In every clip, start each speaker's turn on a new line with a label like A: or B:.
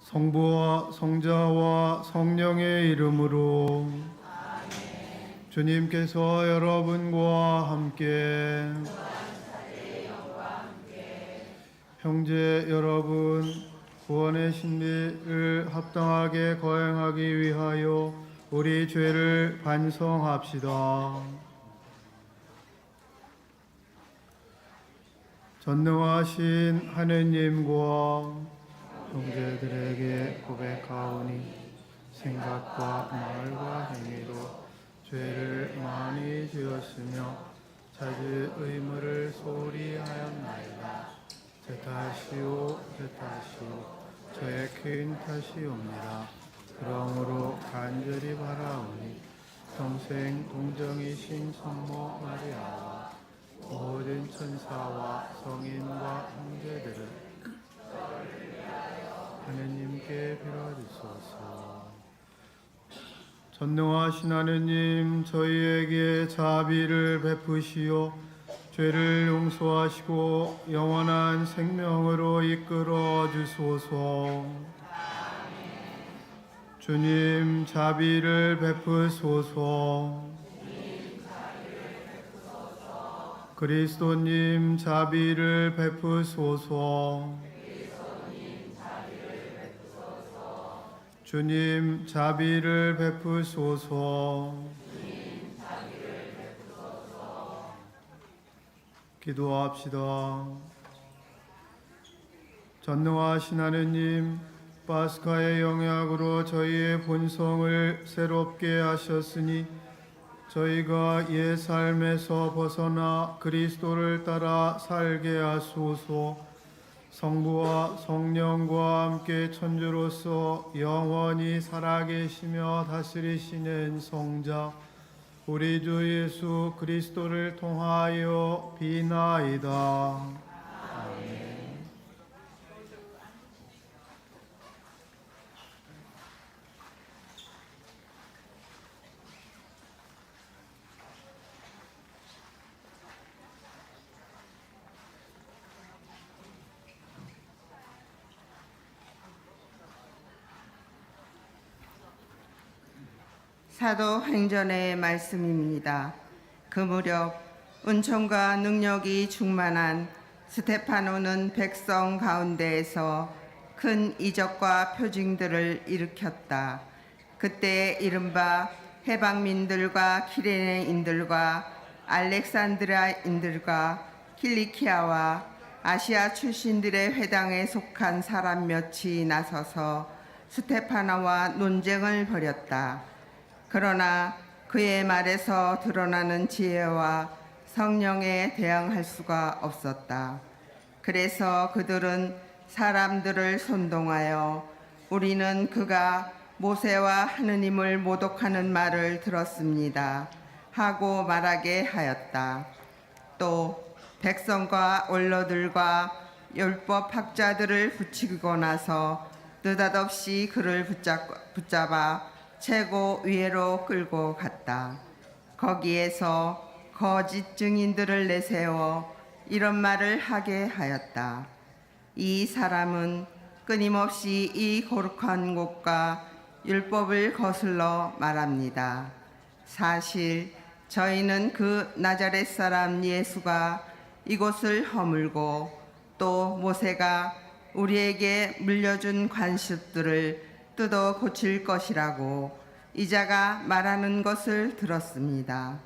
A: 성부와 성자와 성령의 이름으로. 주님께서 여러분과 함께. 형제 여러분, 구원의 신비를 합당하게 거행하기 위하여 우리 죄를 반성합시다. 전능하신 하느님과 형제들에게 고백하오니 생각과 말과 행위로 죄를 많이 지었으며 자주 의무를 소홀히 하였나이다. 제 탓이요 저의 큰 탓이옵니다. 그러므로 간절히 바라오니 평생 동정이신 성모 마리아와 모든 천사와 성인과 형제들을 하느님께 빌어주소서. 전능하신 하느님, 저희에게 자비를 베푸시어 죄를 용서하시고 영원한 생명으로 이끌어 주소서. 주님, 자비를 베푸소서. 그리스도님, 자비를 베푸소서. 주님, 자비를 베푸소서. 기도합시다. 전능하신 하느님, 파스카의 영약으로 저희의 본성을 새롭게 하셨으니 저희가 옛 삶에서 벗어나 그리스도를 따라 살게 하소서. 성부와 성령과 함께 천주로서 영원히 살아계시며 다스리시는 성자 우리 주 예수 그리스도를 통하여 비나이다. 아멘.
B: 사도행전의 말씀입니다. 그 무렵 은총과 능력이 충만한 스테파노는 백성 가운데에서 큰 이적과 표징들을 일으켰다. 그때 이른바 해방민들과 키레네인들과 알렉산드라인들과 킬리키아와 아시아 출신들의 회당에 속한 사람 몇이 나서서 스테파나와 논쟁을 벌였다. 그러나 그의 말에서 드러나는 지혜와 성령에 대항할 수가 없었다. 그래서 그들은 사람들을 선동하여 우리는 그가 모세와 하느님을 모독하는 말을 들었습니다 하고 말하게 하였다. 또 백성과 원로들과 율법학자들을 붙이고 나서 느닷없이 그를 붙잡아 최고 위에로 끌고 갔다. 거기에서 거짓 증인들을 내세워 이런 말을 하게 하였다. 이 사람은 끊임없이 이 거룩한 곳과 율법을 거슬러 말합니다. 사실 저희는 그 나자렛 사람 예수가 이곳을 허물고 또 모세가 우리에게 물려준 관습들을 뜯어 고칠 것이라고 이자가 말하는 것을 들었습니다.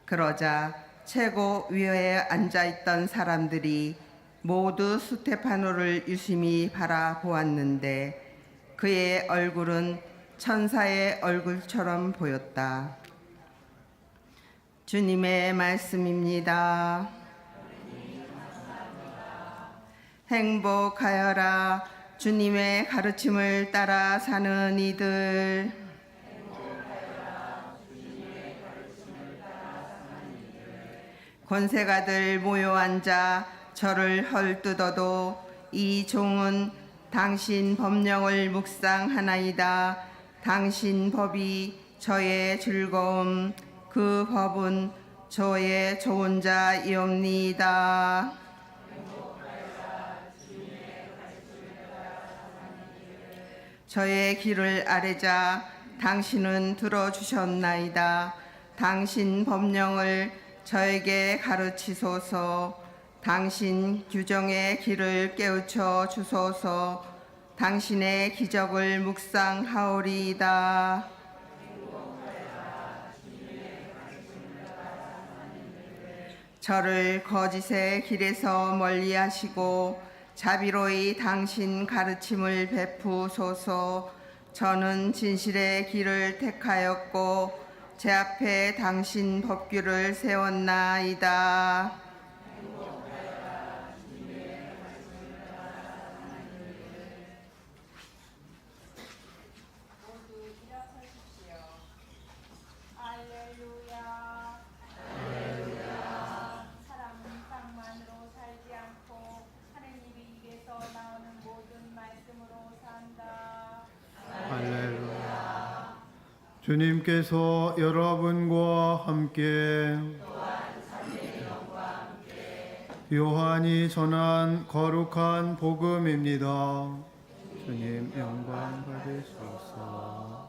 B: 그러자 최고 위에 앉아있던 사람들이 모두 스테파노를 유심히 바라보았는데 그의 얼굴은 천사의 얼굴처럼 보였다. 주님의 말씀입니다. 행복하여라. 주님의 가르침을 따라 사는 이들. 권세가들 모여 앉아 저를 헐뜯어도 이 종은 당신 법령을 묵상하나이다. 당신 법이 저의 즐거움, 그 법은 저의 좋은 자이옵니다. 저의 길을 아뢰자 당신은 들어주셨나이다. 당신 법령을 저에게 가르치소서. 당신 규정의 길을 깨우쳐 주소서. 당신의 기적을 묵상하오리이다. 저를 거짓의 길에서 멀리하시고 자비로이 당신 가르침을 베푸소서. 저는 진실의 길을 택하였고 제 앞에 당신 법규를 세웠나이다.
C: 할렐루야. 사람은 빵만으로 살지 않고 하느님의 입에서 나오는 모든 말씀으로 산다.
A: 할렐루야. 주님께서 여러분과 함께 요한이 전한 거룩한 복음입니다. 주님 영광 받으소서.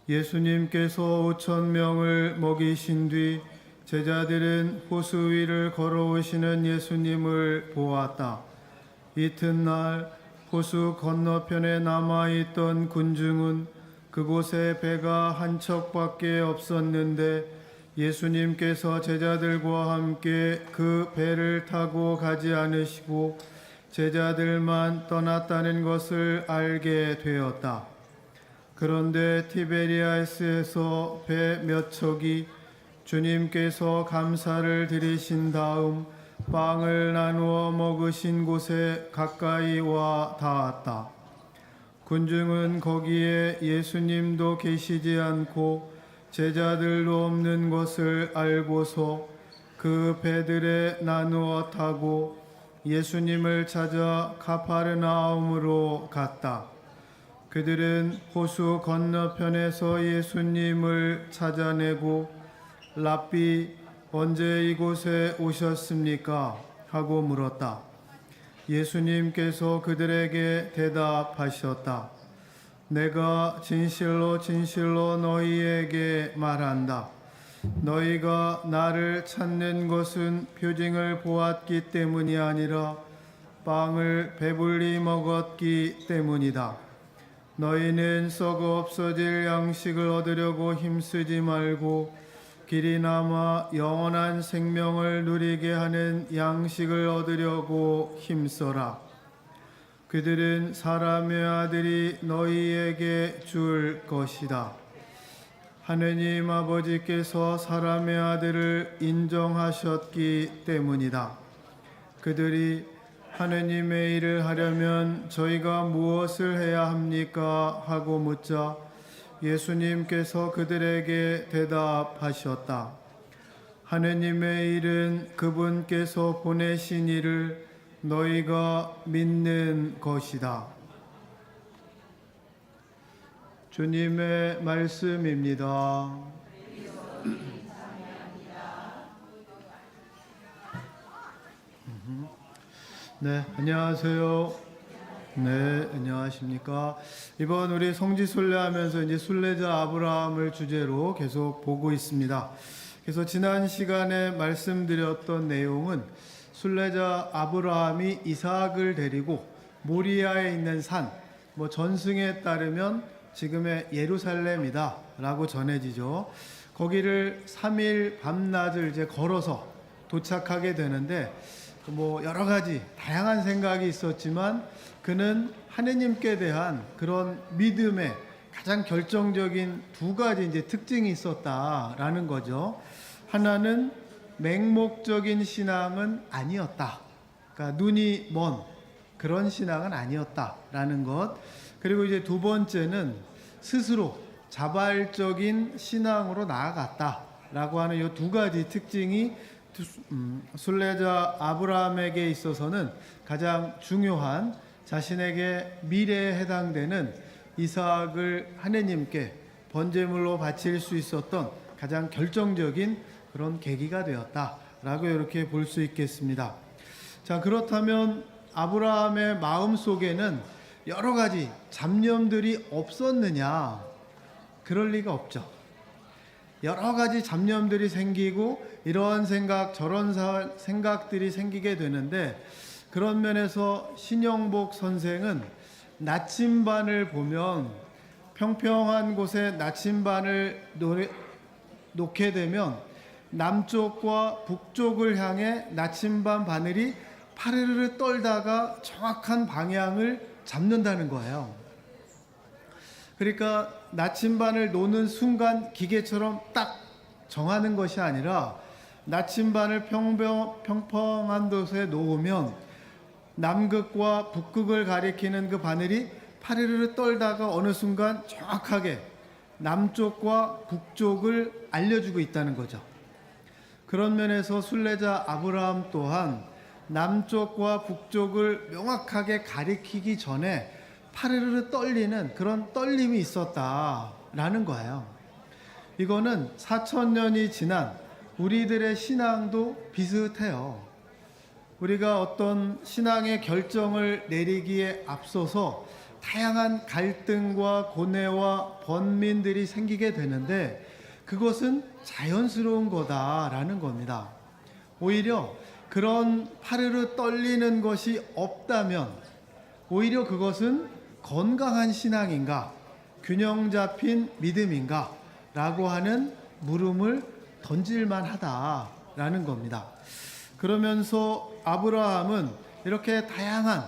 A: 예수님께서 5,000명을 먹이신 뒤 제자들은 호수 위를 걸어오시는 예수님을 보았다. 이튿날 호수 건너편에 남아있던 군중은 그곳에 배가 한 척밖에 없었는데 예수님께서 제자들과 함께 그 배를 타고 가지 않으시고 제자들만 떠났다는 것을 알게 되었다. 그런데 티베리아스에서 배 몇 척이 주님께서 감사를 드리신 다음 빵을 나누어 먹으신 곳에 가까이 와 닿았다. 군중은 거기에 예수님도 계시지 않고 제자들도 없는 것을 알고서 그 배들에 나누어 타고 예수님을 찾아 가파르나움으로 갔다. 그들은 호수 건너편에서 예수님을 찾아내고 랍비 언제 이곳에 오셨습니까? 하고 물었다. 예수님께서 그들에게 대답하셨다. 내가 진실로 진실로 너희에게 말한다. 너희가 나를 찾는 것은 표징을 보았기 때문이 아니라 빵을 배불리 먹었기 때문이다. 너희는 썩어 없어질 양식을 얻으려고 힘쓰지 말고 길이 남아 영원한 생명을 누리게 하는 양식을 얻으려고 힘써라. 그들은 사람의 아들이 너희에게 줄 것이다. 하느님 아버지께서 사람의 아들을 인정하셨기 때문이다. 그들이 하느님의 일을 하려면 저희가 무엇을 해야 합니까? 하고 묻자 예수님께서 그들에게 대답하셨다. 하느님의 일은 그분께서 보내신 이를 너희가 믿는 것이다. 주님의 말씀입니다. 네, 안녕하세요. 네, 안녕하십니까. 이번 우리 성지 순례하면서 이제 순례자 아브라함을 주제로 계속 보고 있습니다. 그래서 지난 시간에 말씀드렸던 내용은 순례자 아브라함이 이삭을 데리고 모리아에 있는 산, 전승에 따르면 지금의 예루살렘이다 라고 전해지죠. 거기를 3일 밤낮을 이제 걸어서 도착하게 되는데 여러 가지 다양한 생각이 있었지만 그는 하느님께 대한 그런 믿음의 가장 결정적인 두 가지 이제 특징이 있었다라는 거죠. 하나는 맹목적인 신앙은 아니었다. 그러니까 눈이 먼 그런 신앙은 아니었다라는 것. 그리고 이제 두 번째는 스스로 자발적인 신앙으로 나아갔다라고 하는 이 두 가지 특징이 순례자 아브라함에게 있어서는 가장 중요한 자신에게 미래에 해당되는 이삭을 하느님께 번제물로 바칠 수 있었던 가장 결정적인 그런 계기가 되었다라고 이렇게 볼 수 있겠습니다. 자, 그렇다면 아브라함의 마음 속에는 여러 가지 잡념들이 없었느냐? 그럴 리가 없죠. 여러 가지 잡념들이 생기고 이러한 생각 저런 생각들이 생기게 되는데, 그런 면에서 신영복 선생은 나침반을 보면 평평한 곳에 나침반을 놓게 되면 남쪽과 북쪽을 향해 나침반 바늘이 파르르 떨다가 정확한 방향을 잡는다는 거예요. 그러니까 나침반을 놓는 순간 기계처럼 딱 정하는 것이 아니라 나침반을 평평한 곳에 놓으면 남극과 북극을 가리키는 그 바늘이 파르르 떨다가 어느 순간 정확하게 남쪽과 북쪽을 알려주고 있다는 거죠. 그런 면에서 순례자 아브라함 또한 남쪽과 북쪽을 명확하게 가리키기 전에 파르르 떨리는 그런 떨림이 있었다라는 거예요. 이거는 4,000년이 지난 우리들의 신앙도 비슷해요. 우리가 어떤 신앙의 결정을 내리기에 앞서서 다양한 갈등과 고뇌와 번민들이 생기게 되는데, 그것은 자연스러운 거다라는 겁니다. 오히려 그런 파르르 떨리는 것이 없다면 오히려 그것은 건강한 신앙인가, 균형 잡힌 믿음인가 라고 하는 물음을 던질만 하다라는 겁니다. 그러면서 아브라함은 이렇게 다양한,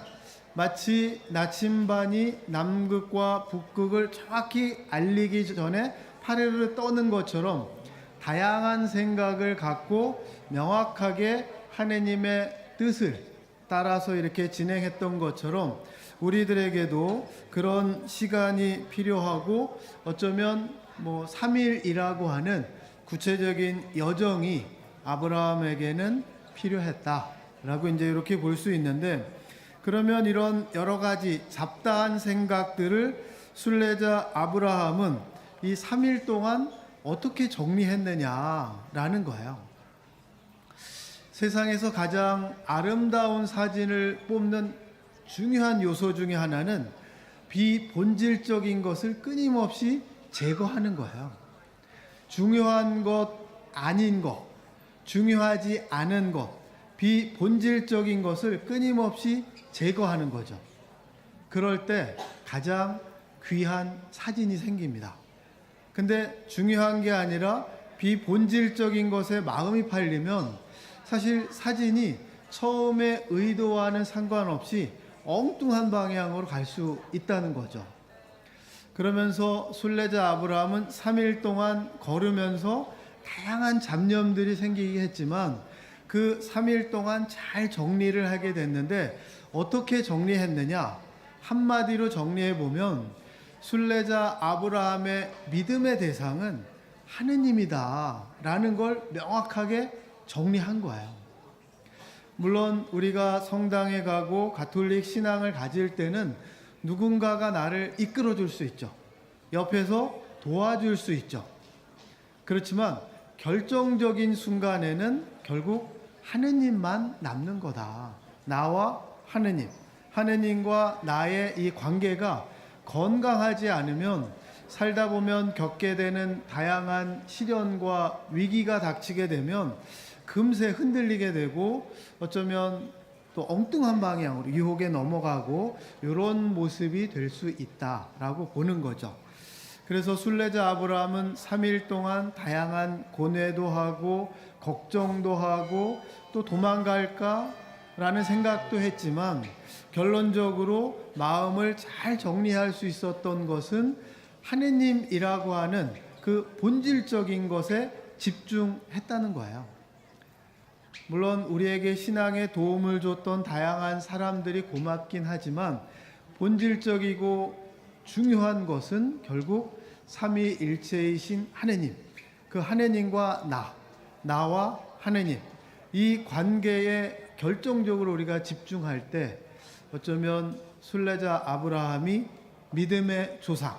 A: 마치 나침반이 남극과 북극을 정확히 알리기 전에 파르르 떠는 것처럼 다양한 생각을 갖고 명확하게 하느님의 뜻을 따라서 이렇게 진행했던 것처럼 우리들에게도 그런 시간이 필요하고, 어쩌면 3일이라고 하는 구체적인 여정이 아브라함에게는 필요했다라고 이제 이렇게 볼 수 있는데, 그러면 이런 여러 가지 잡다한 생각들을 순례자 아브라함은 이 3일 동안 어떻게 정리했느냐라는 거예요. 세상에서 가장 아름다운 사진을 뽑는 중요한 요소 중에 하나는 비본질적인 것을 끊임없이 제거하는 거예요. 중요한 것, 아닌 것, 중요하지 않은 것, 비본질적인 것을 끊임없이 제거하는 거죠. 그럴 때 가장 귀한 사진이 생깁니다. 근데 중요한 게 아니라 비본질적인 것에 마음이 팔리면 사실 사진이 처음에 의도와는 상관없이 엉뚱한 방향으로 갈 수 있다는 거죠. 그러면서 순례자 아브라함은 3일 동안 걸으면서 다양한 잡념들이 생기게 했지만 그 3일 동안 잘 정리를 하게 됐는데, 어떻게 정리했느냐? 한마디로 정리해 보면 순례자 아브라함의 믿음의 대상은 하느님이다 라는 걸 명확하게 정리한 거예요. 물론 우리가 성당에 가고 가톨릭 신앙을 가질 때는 누군가가 나를 이끌어 줄 수 있죠. 옆에서 도와줄 수 있죠. 그렇지만 결정적인 순간에는 결국 하느님만 남는 거다. 나와 하느님, 하느님과 나의 이 관계가 건강하지 않으면 살다 보면 겪게 되는 다양한 시련과 위기가 닥치게 되면 금세 흔들리게 되고, 어쩌면 또 엉뚱한 방향으로 유혹에 넘어가고 이런 모습이 될 수 있다라고 보는 거죠. 그래서 순례자 아브라함은 3일 동안 다양한 고뇌도 하고 걱정도 하고 또 도망갈까라는 생각도 했지만, 결론적으로 마음을 잘 정리할 수 있었던 것은 하느님이라고 하는 그 본질적인 것에 집중했다는 거예요. 물론 우리에게 신앙에 도움을 줬던 다양한 사람들이 고맙긴 하지만 본질적이고 중요한 것은 결국 삼위일체이신 하느님, 그 하느님과 나와 하느님, 이 관계에 결정적으로 우리가 집중할 때 어쩌면 순례자 아브라함이 믿음의 조상,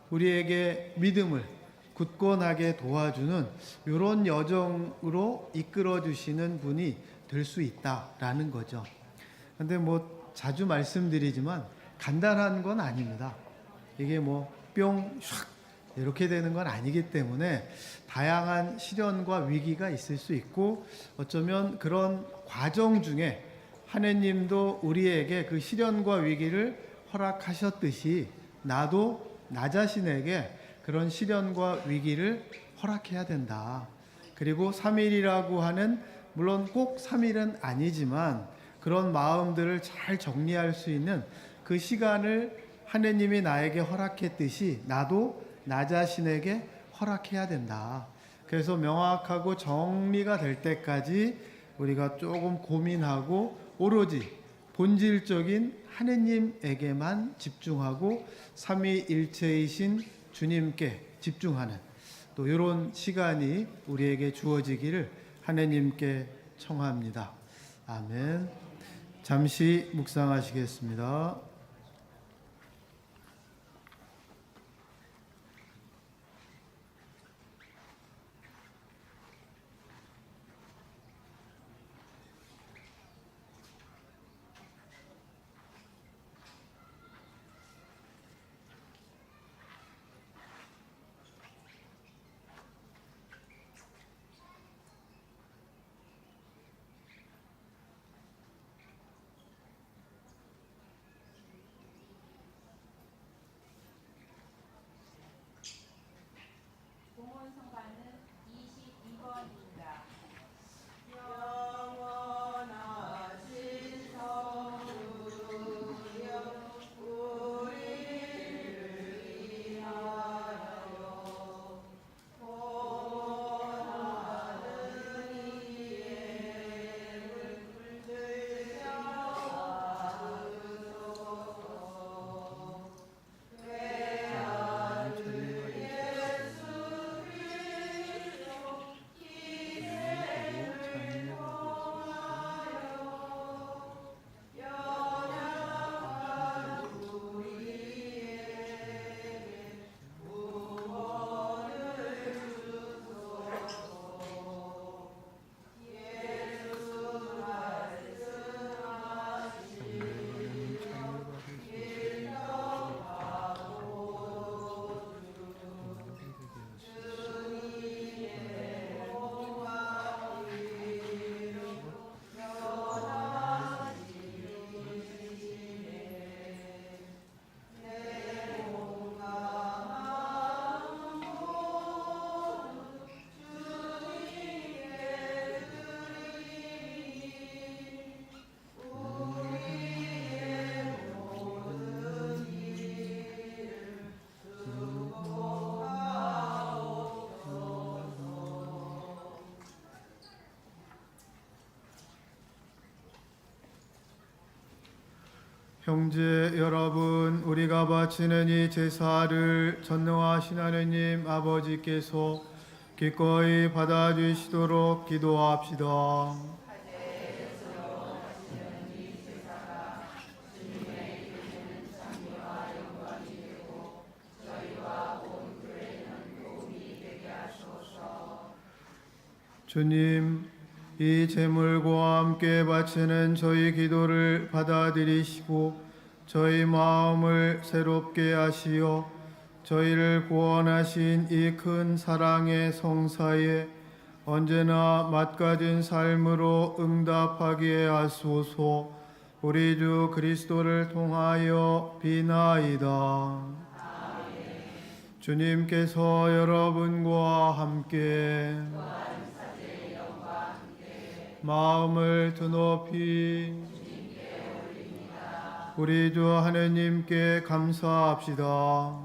A: 우리에게 믿음을 굳건하게 도와주는 이런 여정으로 이끌어 주시는 분이 될 수 있다라는 거죠. 근데 뭐 자주 말씀드리지만 간단한 건 아닙니다. 이게 뭐 뿅, 샥 이렇게 되는 건 아니기 때문에 다양한 시련과 위기가 있을 수 있고 어쩌면 그런 과정 중에 하느님도 우리에게 그 시련과 위기를 허락하셨듯이 나도 나 자신에게 그런 시련과 위기를 허락해야 된다. 그리고 3일이라고 하는 물론 꼭 3일은 아니지만 그런 마음들을 잘 정리할 수 있는 그 시간을 하느님이 나에게 허락했듯이 나도 나 자신에게 허락해야 된다. 그래서 명확하고 정리가 될 때까지 우리가 조금 고민하고 오로지 본질적인 하느님에게만 집중하고 삼위일체이신 주님께 집중하는 또 이런 시간이 우리에게 주어지기를 하느님께 청합니다. 아멘. 잠시 묵상하시겠습니다.
C: 공원 성가는 22번입니다. 형제 여러분, 우리가 바치는 이 제사를 전능하신 하느님 아버지께서 기꺼이 받아주시도록 기도합시다. 주님, 이 제물과 함께 바치는 저희 기도를 받아들이시고 저희 마음을 새롭게 하시어 저희를 구원하신 이 큰 사랑의 성사에 언제나 맛가진 삶으로 응답하게 하소서. 우리 주 그리스도를 통하여 비나이다. 주님께서 여러분과 함께 마음을 드높이 우리 주 하느님께 감사합시다.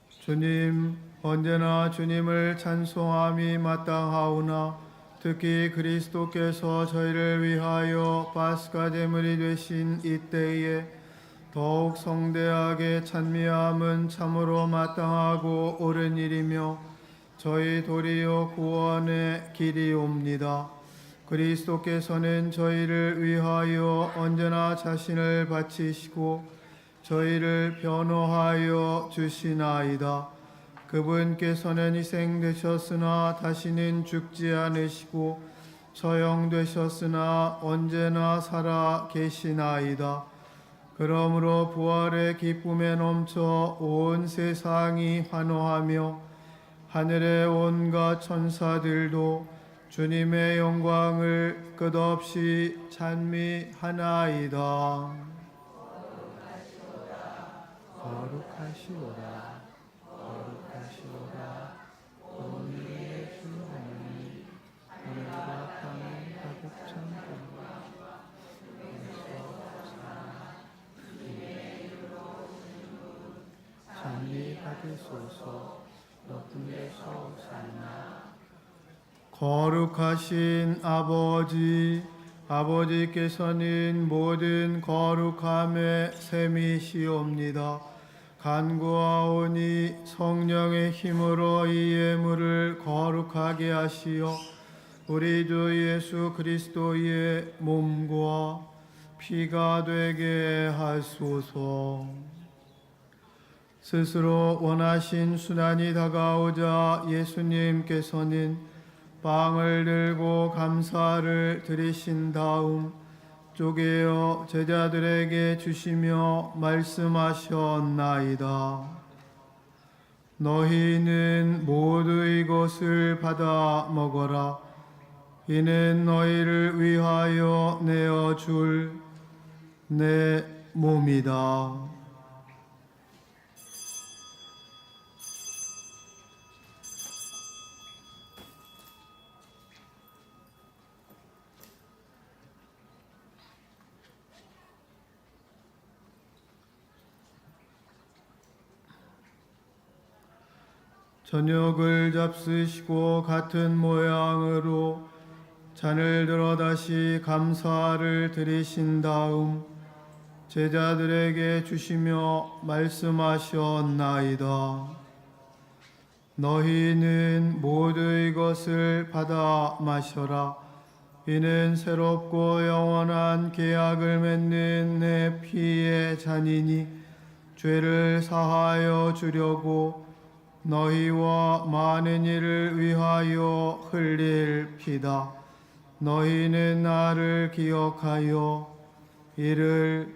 C: 주님, 언제나 주님을 찬송함이 마땅하오나 특히 그리스도께서 저희를 위하여 파스가 제물이 되신 이때에 더욱 성대하게 찬미함은 참으로 마땅하고 옳은 일이며 저희 도리어 구원의 길이옵니다. 그리스도께서는 저희를 위하여 언제나 자신을 바치시고 저희를 변호하여 주시나이다. 그분께서는 희생되셨으나 다시는 죽지 않으시고
A: 처형되셨으나 언제나 살아 계시나이다. 그러므로 부활의 기쁨에 넘쳐 온 세상이 환호하며 하늘의 온갖 천사들도 주님의 영광을 끝없이 찬미하나이다. 거룩하시오라, 거룩하시오라. 오늘의 주 하나님, 하늘과 땅의 가득한 찬미 받으소서. 높은 데서 오사나. 거룩하신 아버지, 아버지께서는 모든 거룩함의 셈이시옵니다. 간구하오니 성령의 힘으로 이 예물을 거룩하게 하시어 우리 주 예수 그리스도의 몸과 피가 되게 하소서. 스스로 원하신 순환이 다가오자 예수님께서는 빵을 들고 감사를 드리신 다음 쪼개어 제자들에게 주시며 말씀하셨나이다. 너희는 모두 이것을 받아 먹어라. 이는 너희를 위하여 내어줄 내 몸이다. 저녁을 잡수시고 같은 모양으로 잔을 들어 다시 감사를 드리신 다음 제자들에게 주시며 말씀하셨나이다. 너희는 모두 이것을 받아 마셔라. 이는 새롭고 영원한 계약을 맺는 내 피의 잔이니 죄를 사하여 주려고 너희와 많은 이를 위하여 흘릴 피다. 너희는 나를 기억하여 이를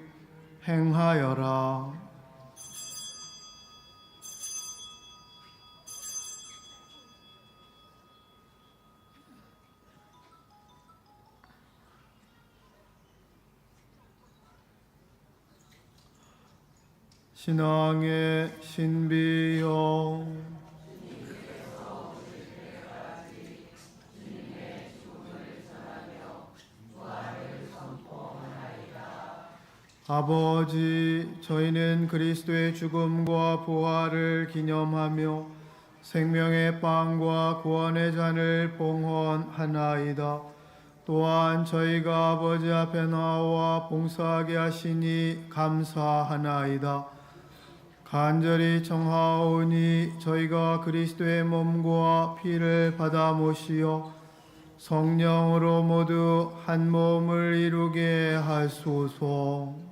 A: 행하여라. 신앙의 신비요 아버지, 저희는 그리스도의 죽음과 부활을 기념하며 생명의 빵과 구원의 잔을 봉헌하나이다. 또한 저희가 아버지 앞에 나와 봉사하게 하시니 감사하나이다. 간절히 청하오니 저희가 그리스도의 몸과 피를 받아 모시어 성령으로 모두 한 몸을 이루게 하소서.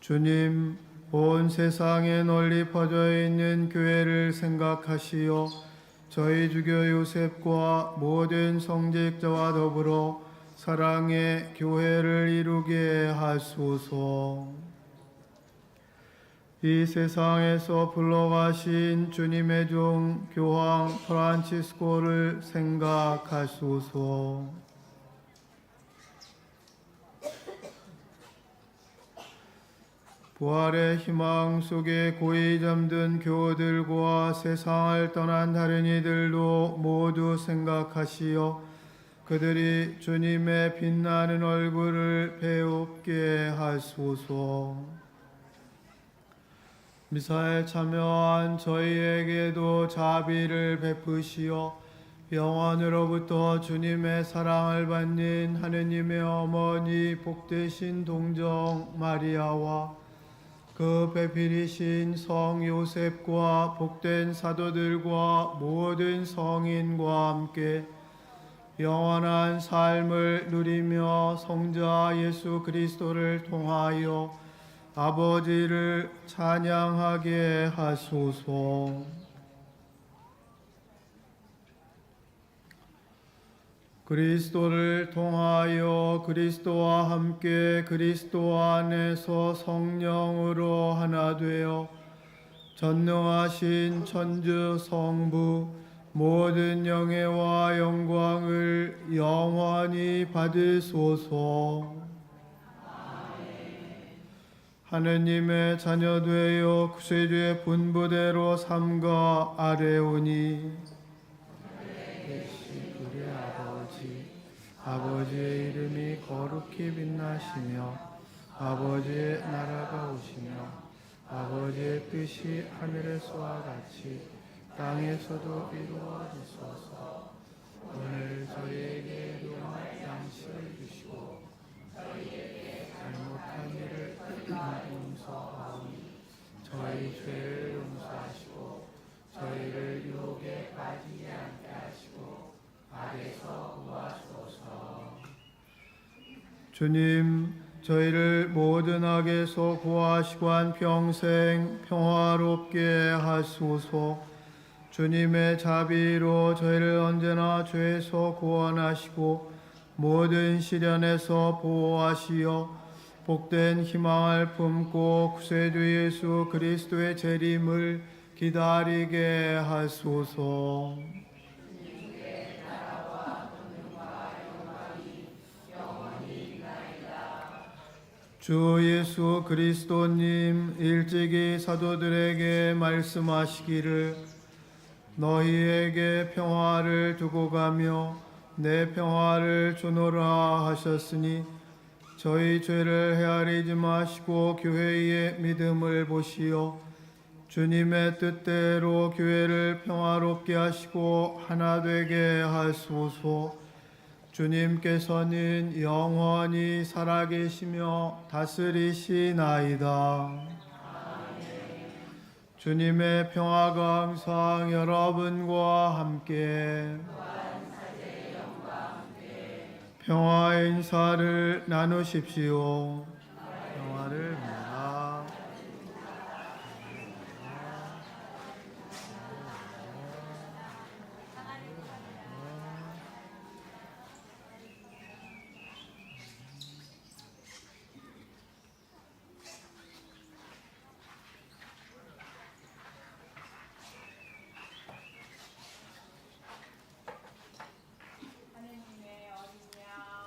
A: 주님, 온 세상에 널리 퍼져 있는 교회를 생각하시어 저희 주교 요셉과 모든 성직자와 더불어 사랑의 교회를 이루게 하소서. 이 세상에서 불러가신 주님의 종 교황 프란치스코를 생각하소서. 부활의 희망 속에 고이 잠든 교우들과 세상을 떠난 다른 이들도 모두 생각하시어 그들이 주님의 빛나는 얼굴을 배웁게 하소서. 미사에 참여한 저희에게도 자비를 베푸시어 영원으로부터 주님의 사랑을 받는 하느님의 어머니 복되신 동정 마리아와 그 배필이신 성 요셉과 복된 사도들과 모든 성인과 함께 영원한 삶을 누리며 성자 예수 그리스도를 통하여 아버지를 찬양하게 하소서. 그리스도를 통하여 그리스도와 함께 그리스도 안에서 성령으로 하나 되어 전능하신 천주 성부 모든 영예와 영광을 영원히 받으소서. 하느님의 자녀 되어 구세주의 분부대로 삼가 아뢰오니 우리 아버지의 이름이 거룩히 빛나시며 아버지의 나라가 오시며 아버지의 뜻이 하늘에서와 같이 땅에서도 이루어지소서. 오늘 저희에게 일용할 양식을 주시고 저희에게 잘못한 일을 용서하오니 저희 죄를 용서하시고 저희를 유혹에 빠지지 않게 하시고 악에서 구하소서. 주님, 저희를 모든 악에서 구하시고 한 평생 평화롭게 하소서. 주님의 자비로 저희를 언제나 죄에서 구원하시고 모든 시련에서 보호하시어 복된 희망을 품고 구세주 예수 그리스도의 재림을 기다리게 하소서. 주 예수 그리스도님 일찍이 사도들에게 말씀하시기를 너희에게 평화를 두고 가며 내 평화를 주노라 하셨으니 저희 죄를 헤아리지 마시고 교회의 믿음을 보시어 주님의 뜻대로 교회를 평화롭게 하시고 하나 되게 하소서. 주님께서는 영원히 살아계시며 다스리시나이다. 주님의 평화가 항상 여러분과 함께 평화의 인사를 나누십시오. 평화를 빕니다.
C: 하느님의 어린 양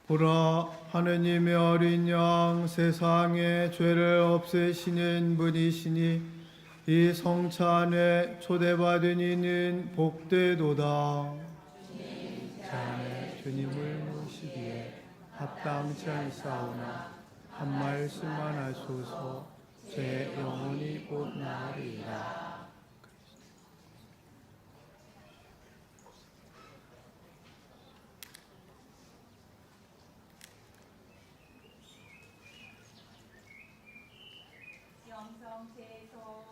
A: 보라, 하느님의 어린 양 세상의 죄를 없애시는 분이시니 이 성찬에 초대받은 이는 복되도다. 자네 주님을 모시기에 합당치 않사오나 한 말씀만 하소서. 제 영혼이 곧 나으리이다.
C: 영성제소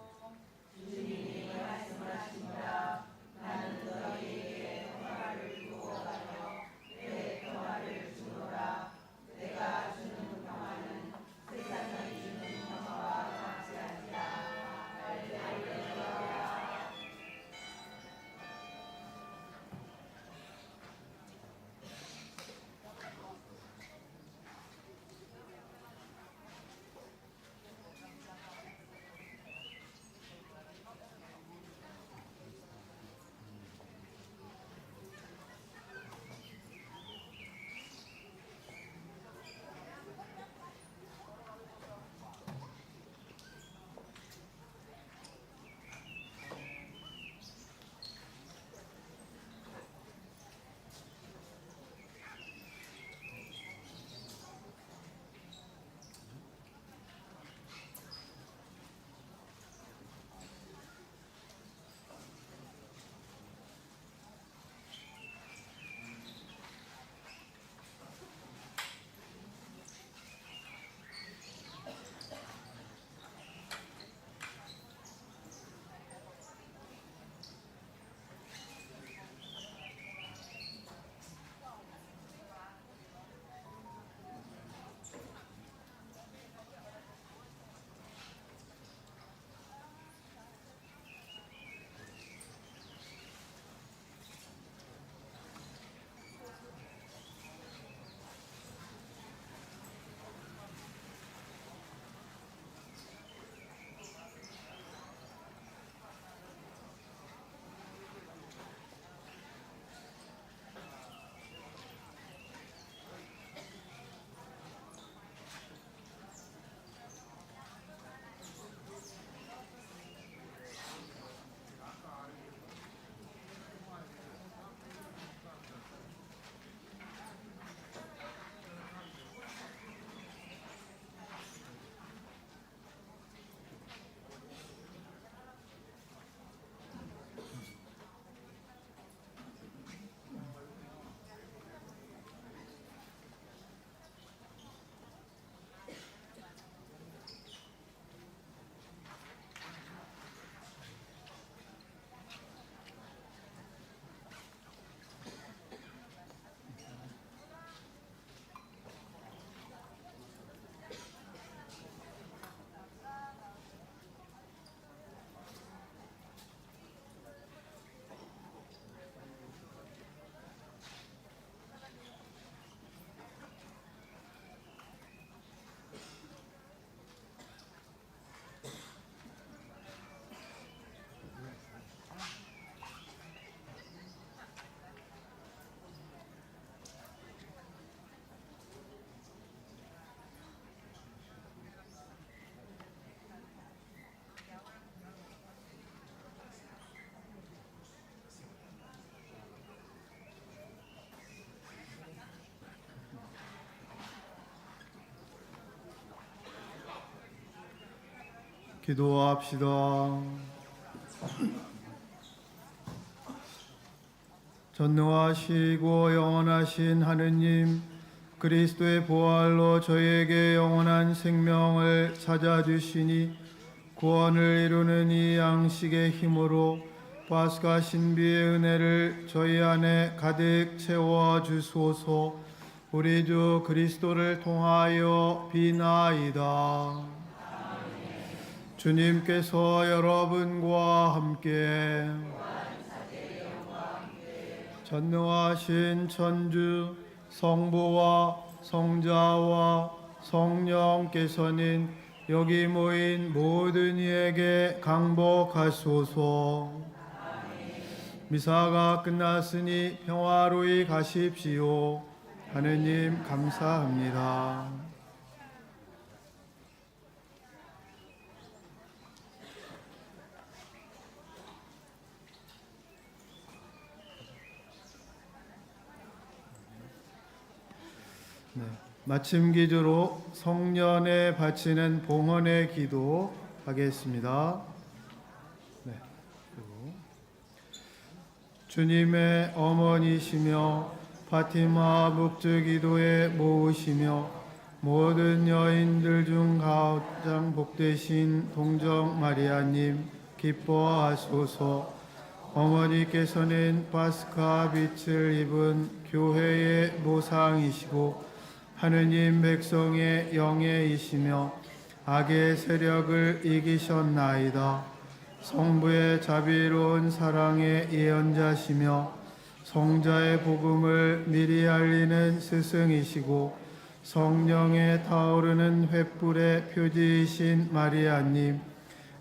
A: 기도합시다. 전능하시고 영원하신 하느님, 그리스도의 부활로 저희에게 영원한 생명을 찾아주시니 구원을 이루는 이 양식의 힘으로 파스카 신비의 은혜를 저희 안에 가득 채워 주소서. 우리 주 그리스도를 통하여 비나이다. 주님께서 여러분과 함께 전능하신 천주 성부와 성자와 성령께서는 여기 모인 모든 이에게 강복하소서. 미사가 끝났으니 평화로이 가십시오. 하느님 감사합니다. 네, 마침 기조로 성년에 바치는 봉헌의 기도 하겠습니다. 네, 그리고 주님의 어머니시며 파티마 묵주기도에 모으시며 모든 여인들 중 가장 복되신 동정 마리아님 기뻐하소서. 어머니께서는 파스카 빛을 입은 교회의 모상이시고 하느님 백성의 영예이시며 악의 세력을 이기셨나이다. 성부의 자비로운 사랑의 예언자시며 성자의 복음을 미리 알리는 스승이시고 성령의 타오르는 횃불의 표지이신 마리아님,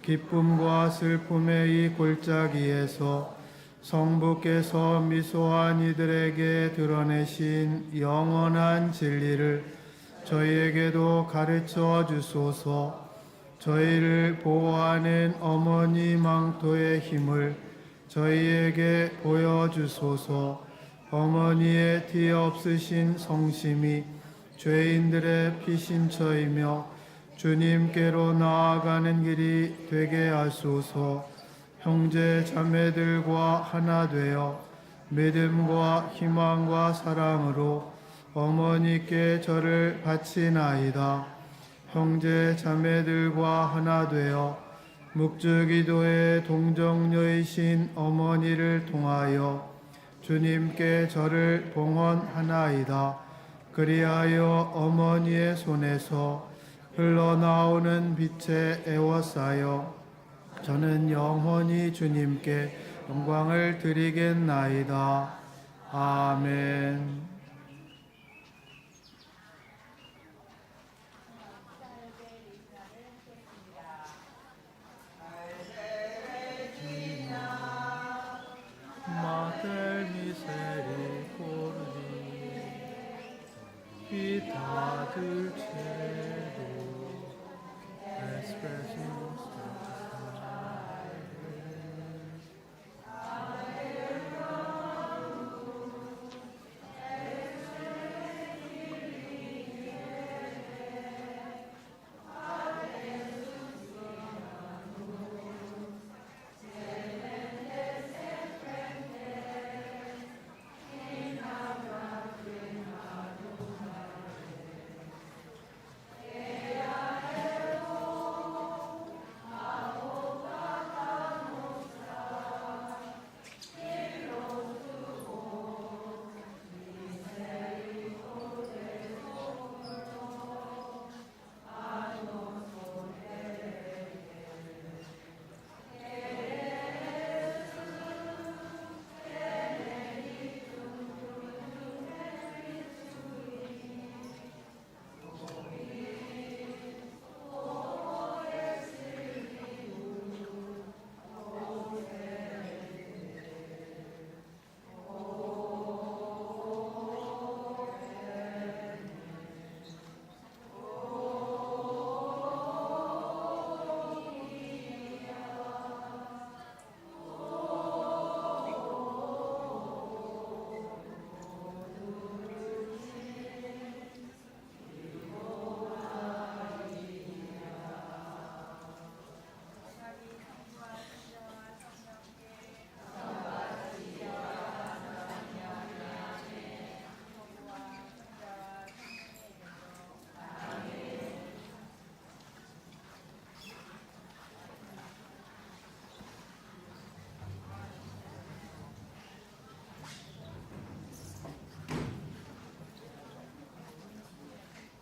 A: 기쁨과 슬픔의 이 골짜기에서 성부께서 미소한 이들에게 드러내신 영원한 진리를 저희에게도 가르쳐 주소서. 저희를 보호하는 어머니 망토의 힘을 저희에게 보여주소서. 어머니의 티 없으신 성심이 죄인들의 피신처이며 주님께로 나아가는 길이 되게 하소서. 형제 자매들과 하나 되어 믿음과 희망과 사랑으로 어머니께 저를 바치나이다. 형제 자매들과 하나 되어 묵주기도의 동정녀이신 어머니를 통하여 주님께 저를 봉헌하나이다. 그리하여 어머니의 손에서 흘러나오는 빛에 에워싸여 저는 영원히 주님께 영광을 드리겠나이다. 아멘.